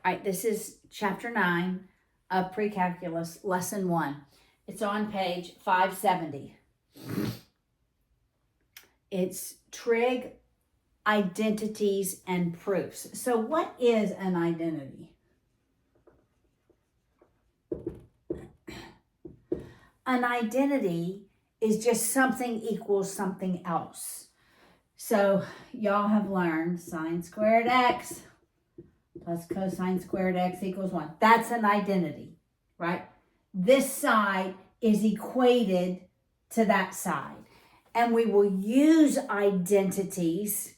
All right, this is chapter 9 of Precalculus, lesson 1. It's on page 570. It's trig, identities, and proofs. So what is an identity? An identity is just something equals something else. So y'all have learned sine squared x plus cosine squared x equals 1. That's an identity, right? This side is equated to that side. And we will use identities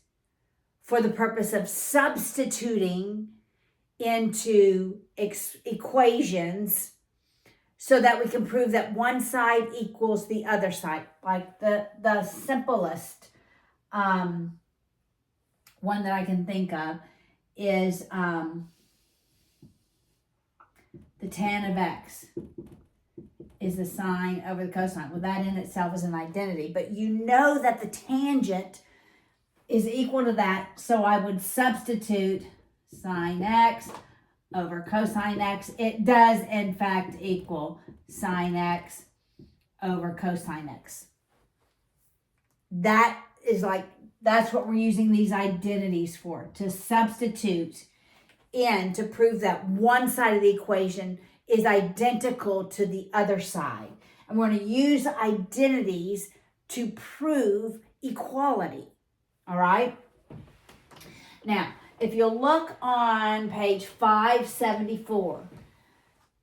for the purpose of substituting into equations so that we can prove that one side equals the other side. Like the simplest one that I can think of is the tan of x is the sine over the cosine. Well, that in itself is an identity, but you know that the tangent is equal to that, so I would substitute sine x over cosine x. It does, in fact, equal sine x over cosine x. That is that's what we're using these identities for, to substitute in to prove that one side of the equation is identical to the other side. And we're going to use identities to prove equality. All right? Now, if you'll look on page 574,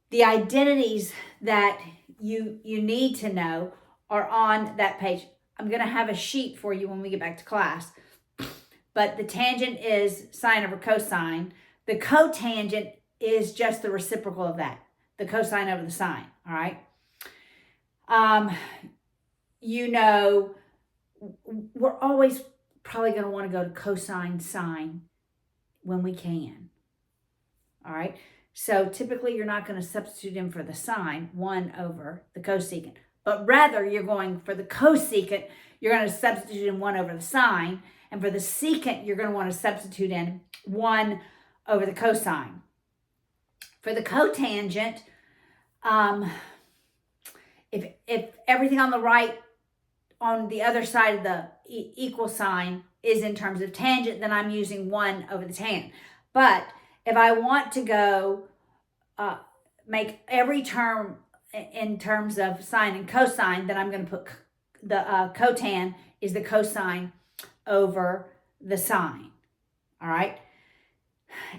the identities that you need to know are on that page. I'm going to have a sheet for you when we get back to class. But the tangent is sine over cosine. The cotangent is just the reciprocal of that. The cosine over the sine. All right? You know, we're always probably going to want to go to cosine sine when we can. All right? So typically you're not going to substitute in for the sine, 1 over the cosecant. But rather, you're going for the cosecant, you're going to substitute in 1 over the sine. And for the secant, you're going to want to substitute in 1 over the cosine. For the cotangent, if everything on the right, on the other side of the equal sign is in terms of tangent, then I'm using 1 over the tan. But if I want to go make every term in terms of sine and cosine, then I'm going to put the cotan is the cosine over the sine. All right.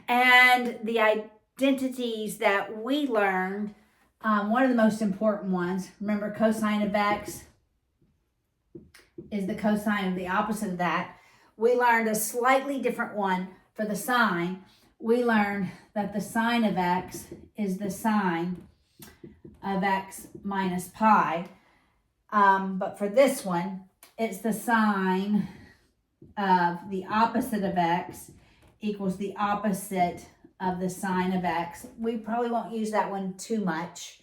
And the identities that we learned, one of the most important ones, remember cosine of x is the cosine of the opposite of that. We learned a slightly different one for the sine. We learned that the sine of x is the sine of x minus pi. But for this one, it's the sine of the opposite of x equals the opposite of the sine of x. We probably won't use that one too much.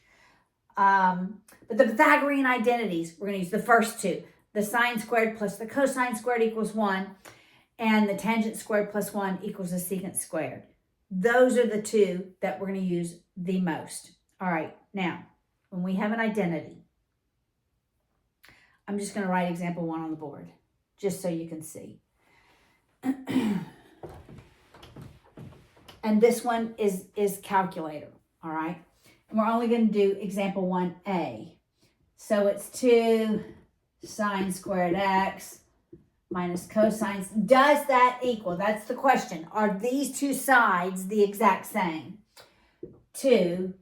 But the Pythagorean identities, we're going to use the first two. The sine squared plus the cosine squared equals 1. And the tangent squared plus 1 equals the secant squared. Those are the two that we're going to use the most. All right, now, when we have an identity, I'm just going to write example 1 on the board, just so you can see. And this one is calculator, all right? And we're only going to do example 1a. So it's 2 sine squared x minus cosine. Does that equal? That's the question. Are these two sides the exact same? 2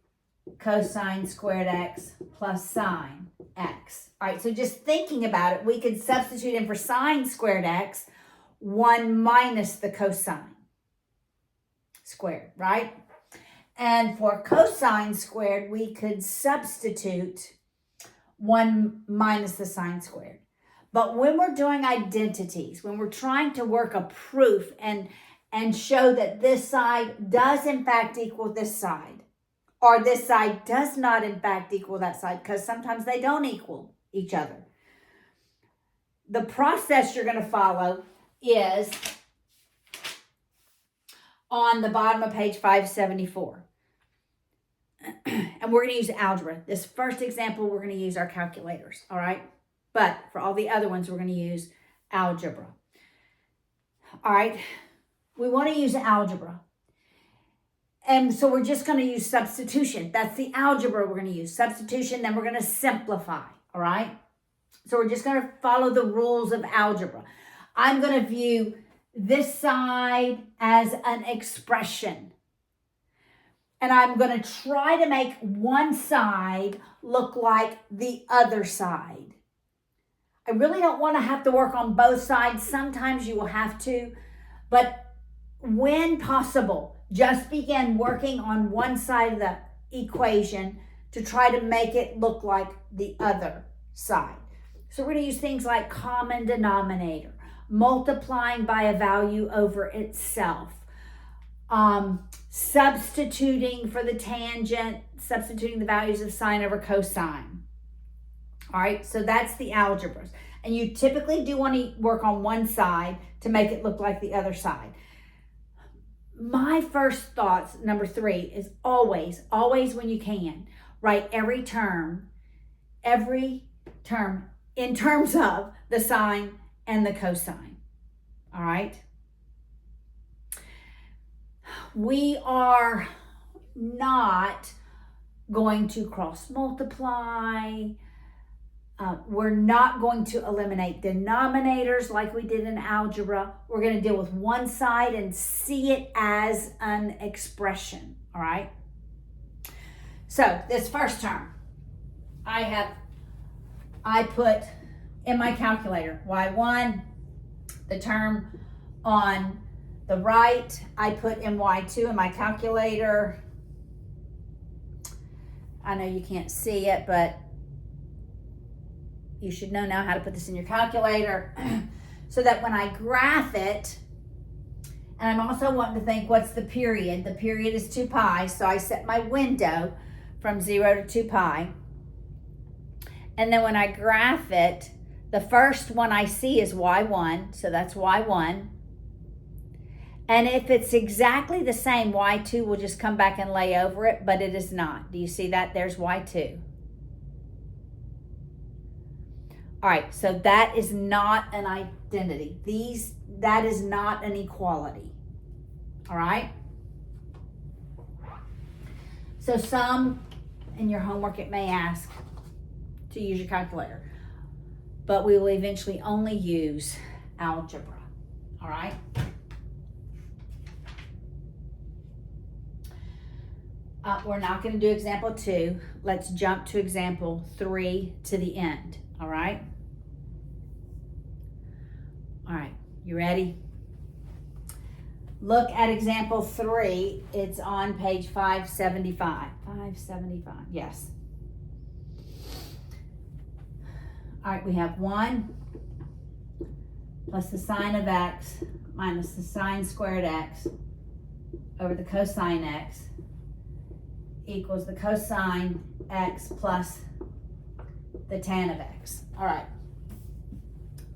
cosine squared x plus sine x. All right, so just thinking about it, we could substitute in for sine squared x 1 minus the cosine squared, right? And for cosine squared, we could substitute 1 minus the sine squared. But when we're doing identities, when we're trying to work a proof and show that this side does in fact equal this side, or this side does not in fact equal that side, because sometimes they don't equal each other, the process you're going to follow is on the bottom of page 574. And we're going to use algebra. This first example, we're going to use our calculators, all right? But for all the other ones, we're going to use algebra. All right, we want to use algebra. And so we're just going to use substitution. That's the algebra we're going to use. Substitution, then we're going to simplify, all right? So we're just going to follow the rules of algebra. I'm going to view this side as an expression. And I'm going to try to make one side look like the other side. I really don't want to have to work on both sides. Sometimes you will have to, but when possible, just begin working on one side of the equation to try to make it look like the other side. So we're going to use things like common denominator, multiplying by a value over itself, substituting for the tangent, substituting the values of sine over cosine. All right, so that's the algebras. And you typically do want to work on one side to make it look like the other side. My first thoughts, number 3, is always when you can, write every term in terms of the sine and the cosine. All right? We are not going to cross multiply. We're not going to eliminate denominators like we did in algebra. We're going to deal with one side and see it as an expression, all right? So this first term, I put in my calculator, y1, the term on the right, I put in y2 in my calculator. I know you can't see it, but you should know now how to put this in your calculator so that when I graph it, and I'm also wanting to think, what's the period? The period is 2 pi, so I set my window from 0 to 2 pi. And then when I graph it, the first one I see is y1, so that's y1. And if it's exactly the same, y2 will just come back and lay over it, but it is not. Do you see that? There's y2. All right, so that is not an identity. That is not an equality. All right? So some in your homework, it may ask to use your calculator, but we will eventually only use algebra. All right? We're not going to do example 2. Let's jump to example 3 to the end. All right? All right, you ready? Look at example 3. It's on page 575. 575, yes. All right, we have 1 plus the sine of x minus the sine squared x over the cosine x equals the cosine x plus the tan of x. All right.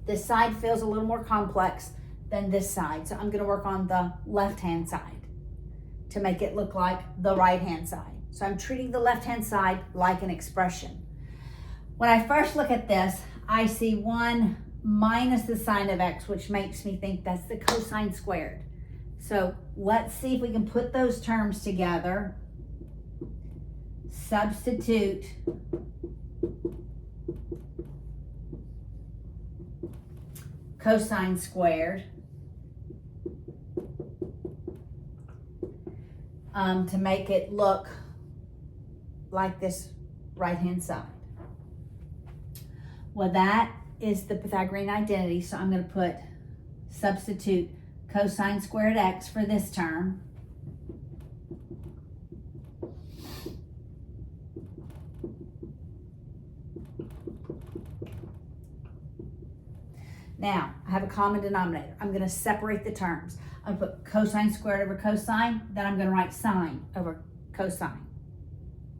This side feels a little more complex than this side, so I'm going to work on the left-hand side to make it look like the right-hand side. So I'm treating the left-hand side like an expression. When I first look at this, I see 1 minus the sine of x, which makes me think that's the cosine squared. So let's see if we can put those terms together. Substitute cosine squared to make it look like this right-hand side. Well, that is the Pythagorean identity, so I'm going to put substitute cosine squared x for this term. Now, I have a common denominator. I'm going to separate the terms. I'm going to put cosine squared over cosine, then I'm going to write sine over cosine.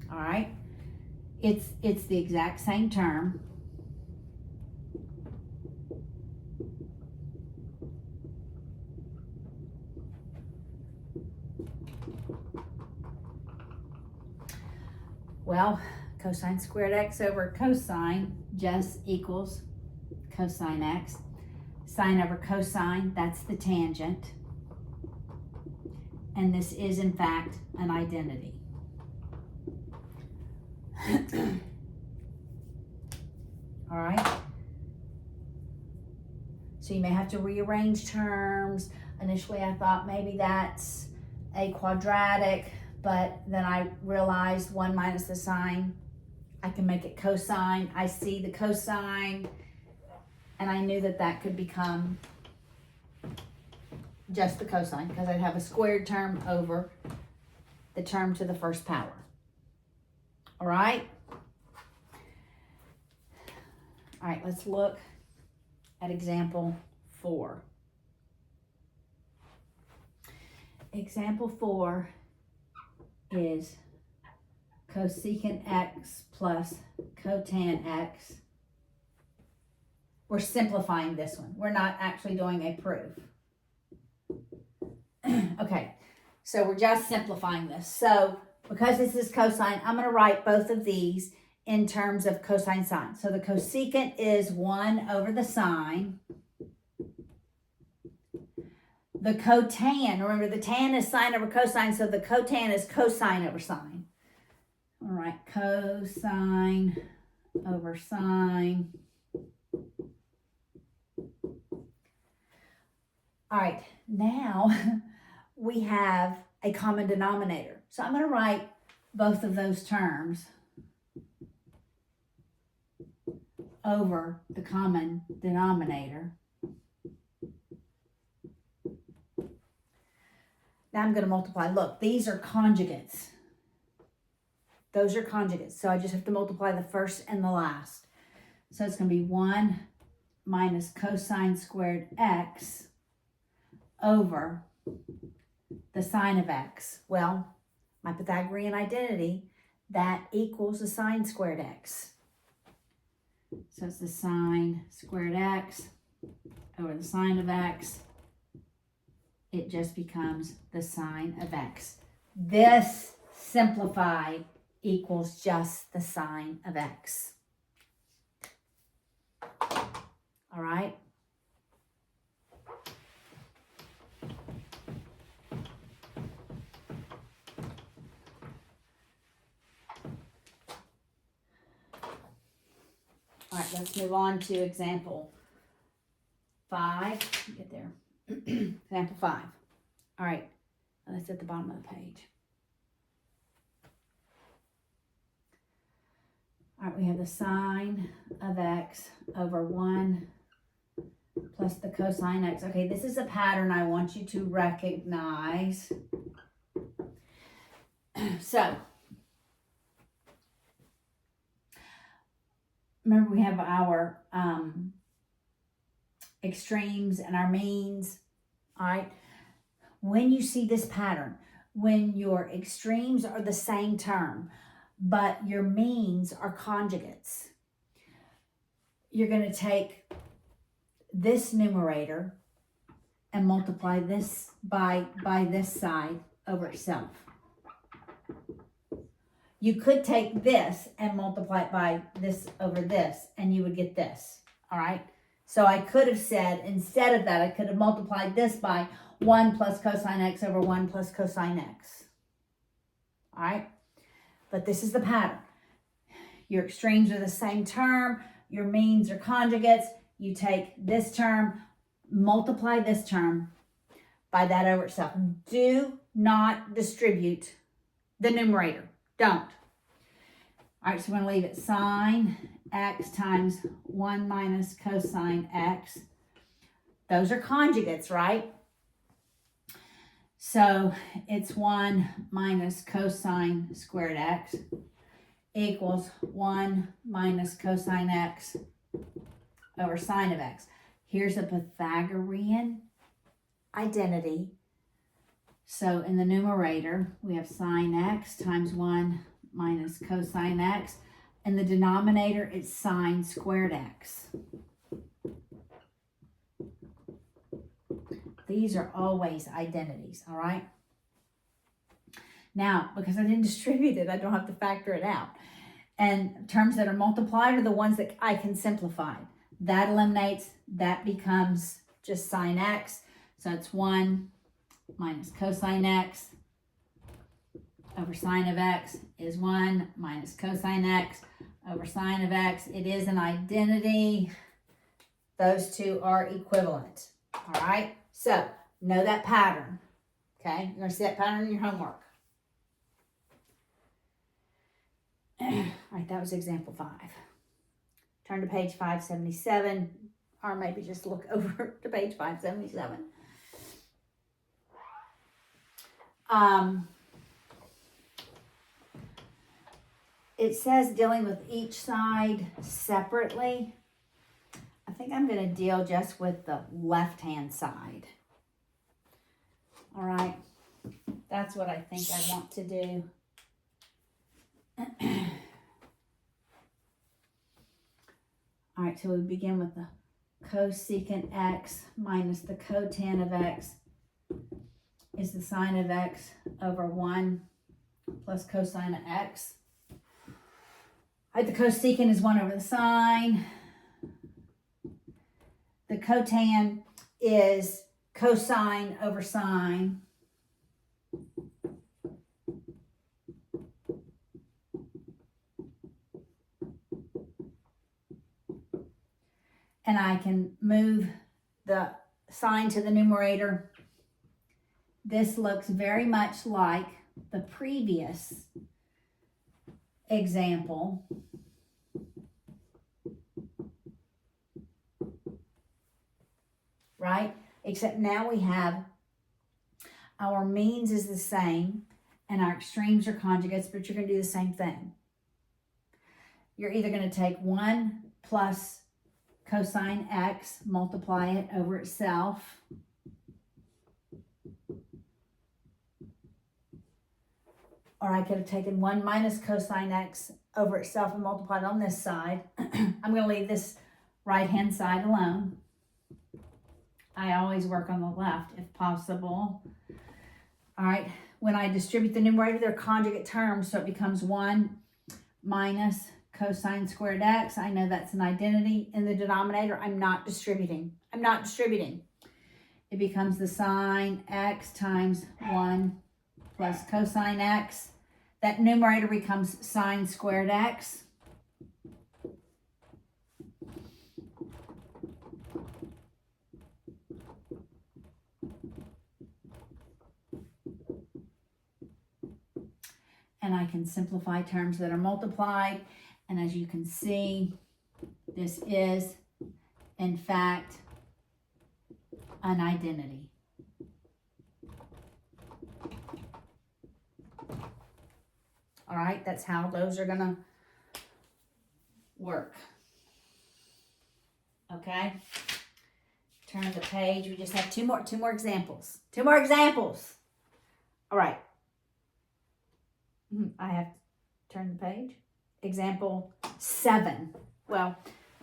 All right? It's the exact same term. Well, cosine squared x over cosine just equals cosine x. Sine over cosine, that's the tangent. And this is, in fact, an identity. All right? So you may have to rearrange terms. Initially, I thought maybe that's a quadratic, but then I realized 1 minus the sine, I can make it cosine. I see the cosine, and I knew that that could become just the cosine because I'd have a squared term over the term to the first power. All right? All right, let's look at example 4. Example 4 is cosecant x plus cotan x. We're simplifying this one. We're not actually doing a proof. Okay, so we're just simplifying this. So because this is cosine, I'm going to write both of these in terms of cosine sine. So the cosecant is 1 over the sine. The cotan, remember the tan is sine over cosine, so the cotan is cosine over sine. All right, cosine over sine. All right, now we have a common denominator. So I'm going to write both of those terms over the common denominator. Now I'm going to multiply. Look, these are conjugates. Those are conjugates. So I just have to multiply the first and the last. So it's going to be 1 minus cosine squared x over the sine of x. Well, my Pythagorean identity, that equals the sine squared x. So it's the sine squared x over the sine of x. It just becomes the sine of x. This simplified equals just the sine of x. All right? All right, let's move on to example 5. Get there. Example 5. All right, that's at the bottom of the page. All right, we have the sine of x over 1 plus the cosine x. Okay, this is a pattern I want you to recognize. So, remember we have our extremes and our means. All right, when you see this pattern, when your extremes are the same term, but your means are conjugates, you're going to take this numerator and multiply this by this side over itself. You could take this and multiply it by this over this, and you would get this, all right? So I could have said, instead of that, I could have multiplied this by 1 plus cosine x over 1 plus cosine x, all right? But this is the pattern. Your extremes are the same term. Your means are conjugates. You take this term, multiply this term by that over itself. Do not distribute the numerator. Don't. All right, so we're going to leave it sine x times 1 minus cosine x. Those are conjugates, right? So it's 1 minus cosine squared x equals 1 minus cosine x over sine of x. Here's a Pythagorean identity. So in the numerator, we have sine x times 1 minus cosine x. In the denominator, it's sine squared x. These are always identities, all right? Now, because I didn't distribute it, I don't have to factor it out. And terms that are multiplied are the ones that I can simplify. That eliminates, that becomes just sine x. So it's 1 minus cosine x over sine of x is 1 minus cosine x over sine of x. It is an identity. Those two are equivalent. All right? So, know that pattern. Okay? You're going to see that pattern in your homework. All right, that was example 5. Turn to page 577, or maybe just look over to page 577. It says dealing with each side separately. I think I'm going to deal just with the left-hand side. All right, that's what I think I want to do. All right, so we begin with the cosecant x minus the cotan of x is the sine of x over 1 plus cosine of x. All right, the cosecant is 1 over the sine. The cotan is cosine over sine. And I can move the sign to the numerator. This looks very much like the previous example. Right? Except now we have our means is the same and our extremes are conjugates, but you're going to do the same thing. You're either going to take 1 plus cosine x, multiply it over itself. Or I could have taken 1 minus cosine x over itself and multiplied on this side. I'm going to leave this right-hand side alone. I always work on the left if possible. All right, when I distribute the numerator, they're conjugate terms, so it becomes 1 minus cosine squared x. I know that's an identity. In the denominator, I'm not distributing. It becomes the sine x times 1 plus cosine x. That numerator becomes sine squared x. And I can simplify terms that are multiplied. And as you can see, this is, in fact, an identity. All right, that's how those are going to work. Okay? Turn the page. We just have two more examples. Two more examples. All right. I have to turn the page. Example 7. Well,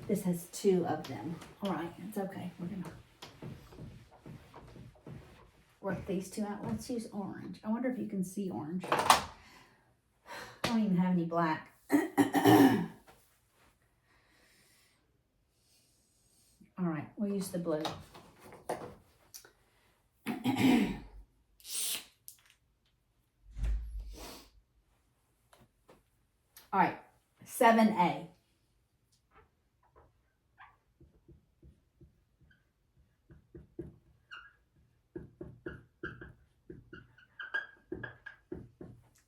this has 2 of them. All right, it's okay. We're going to work these 2 out. Let's use orange. I wonder if you can see orange. I don't even have any black. All right, we'll use the blue. All right, 7a.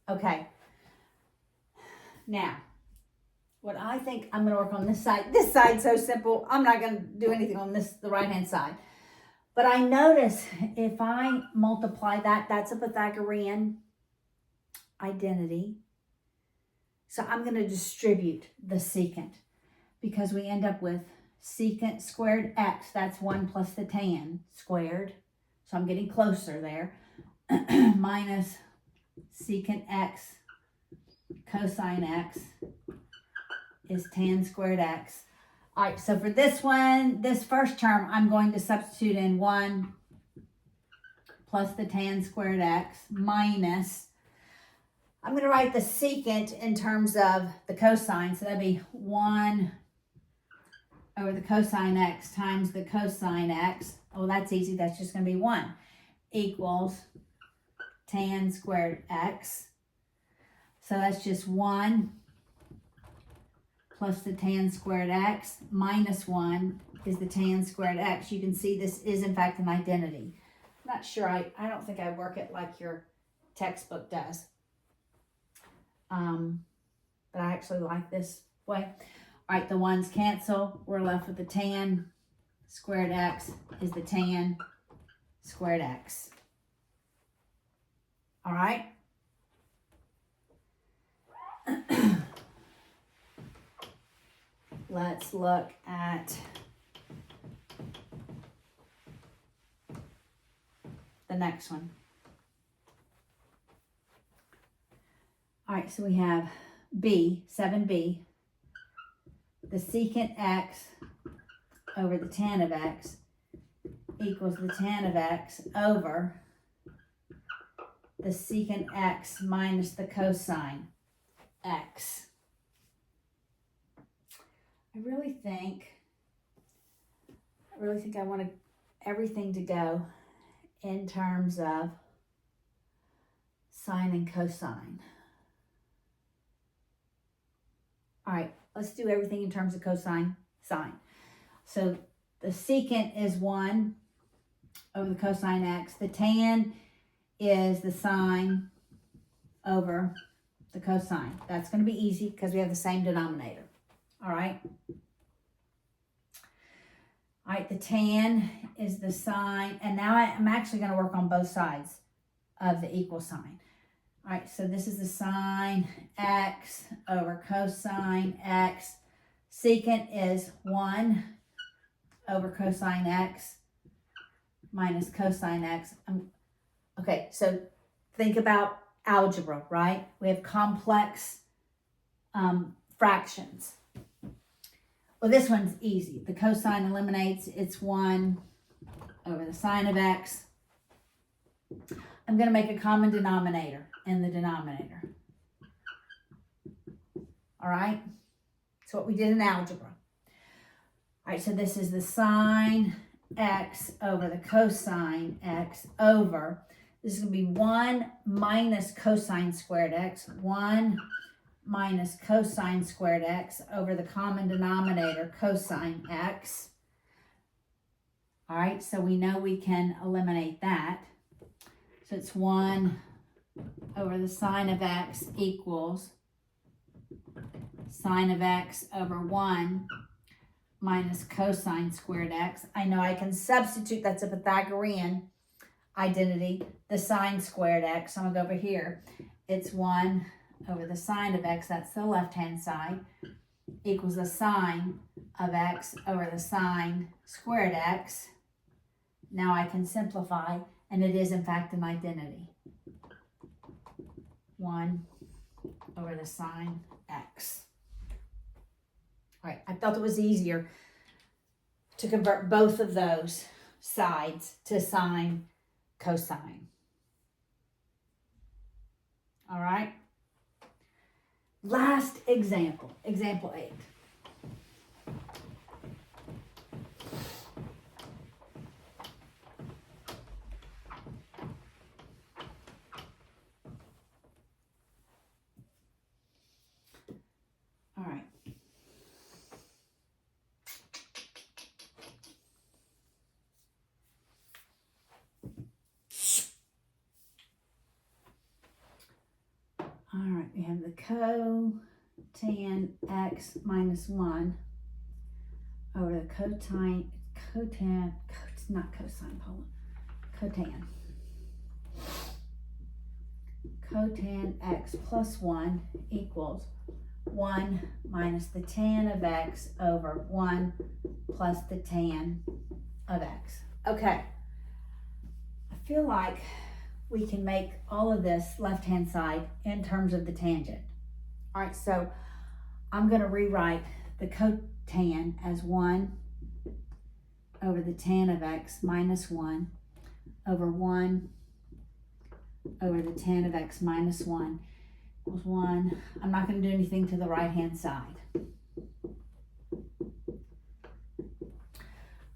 Okay. Now, what I think I'm going to work on this side. This side's so simple. I'm not going to do anything on this, the right-hand side. But I notice if I multiply that, that's a Pythagorean identity. So I'm going to distribute the secant because we end up with secant squared x. That's 1 plus the tan squared. So I'm getting closer there. Minus secant x cosine x is tan squared x. All right, so for this one, this first term, I'm going to substitute in 1 plus the tan squared x minus I'm going to write the secant in terms of the cosine. So that'd be 1 over the cosine x times the cosine x. Oh, that's easy. That's just going to be 1 equals tan squared x. So that's just 1 plus the tan squared x minus 1 is the tan squared x. You can see this is in fact an identity. I'm not sure, I don't think I work it like your textbook does. But I actually like this way. All right, the ones cancel. We're left with the tan squared x is the tan squared x. All right. Let's look at the next one. All right, so we have B, 7b, the secant x over the tan of x equals the tan of x over the secant x minus the cosine x. I really think I want everything to go in terms of sine and cosine. All right, let's do everything in terms of cosine, sine. So the secant is 1 over the cosine x. The tan is the sine over the cosine. That's going to be easy because we have the same denominator. All right. All right, the tan is the sine. And now I'm actually going to work on both sides of the equal sign. All right, so this is the sine x over cosine x. Secant is 1 over cosine x minus cosine x. Okay, so think about algebra, right? We have complex fractions. Well, this one's easy. The cosine eliminates. It's 1 over the sine of x. I'm going to make a common denominator in the denominator. All right? It's what we did in algebra. All right, so this is the sine x over the cosine x over, this is going to be 1 minus cosine squared x, 1 minus cosine squared x over the common denominator, cosine x. All right, so we know we can eliminate that. So it's 1 over the sine of x equals sine of x over 1 minus cosine squared x. I know I can substitute, that's a Pythagorean identity, the sine squared x. So I'm going to go over here. It's 1 over the sine of x, that's the left-hand side, equals the sine of x over the sine squared x. Now I can simplify, and it is in fact an identity. 1 over the sine x. All right, I felt it was easier to convert both of those sides to sine, cosine. All right. Last example, example 8. All right. All right, we have the cotan x minus 1 over the cotan, it's not cosine, hold on, cotan. Cotan x plus 1 equals 1 minus the tan of x over 1 plus the tan of x. Okay, I feel like we can make all of this left-hand side in terms of the tangent. All right, so I'm going to rewrite the cotan as 1 over the tan of x minus 1 over 1 over the tan of x minus 1 equals 1. I'm not going to do anything to the right-hand side.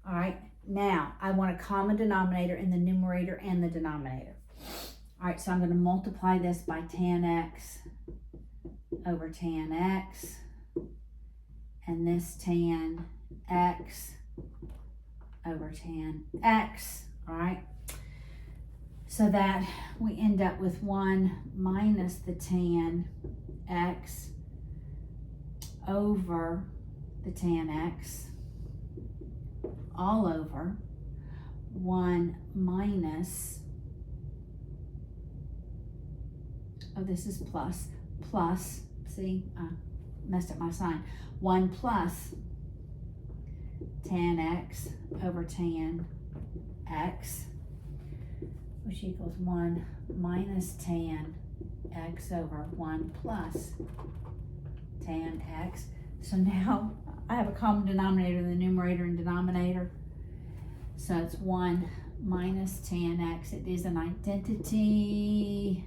All right, now I want a common denominator in the numerator and the denominator. All right, so I'm going to multiply this by tan x over tan x, and this tan x over tan x, all right? So that we end up with 1 minus the tan x over the tan x, all over 1 minus, oh, this is plus, see, I messed up my sign, 1 plus tan x over tan x, which equals 1 minus tan x over 1 plus tan x. So now I have a common denominator in the numerator and denominator. So it's 1 minus tan x. It is an identity.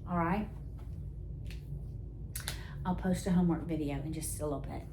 All right. I'll post a homework video in just a little bit.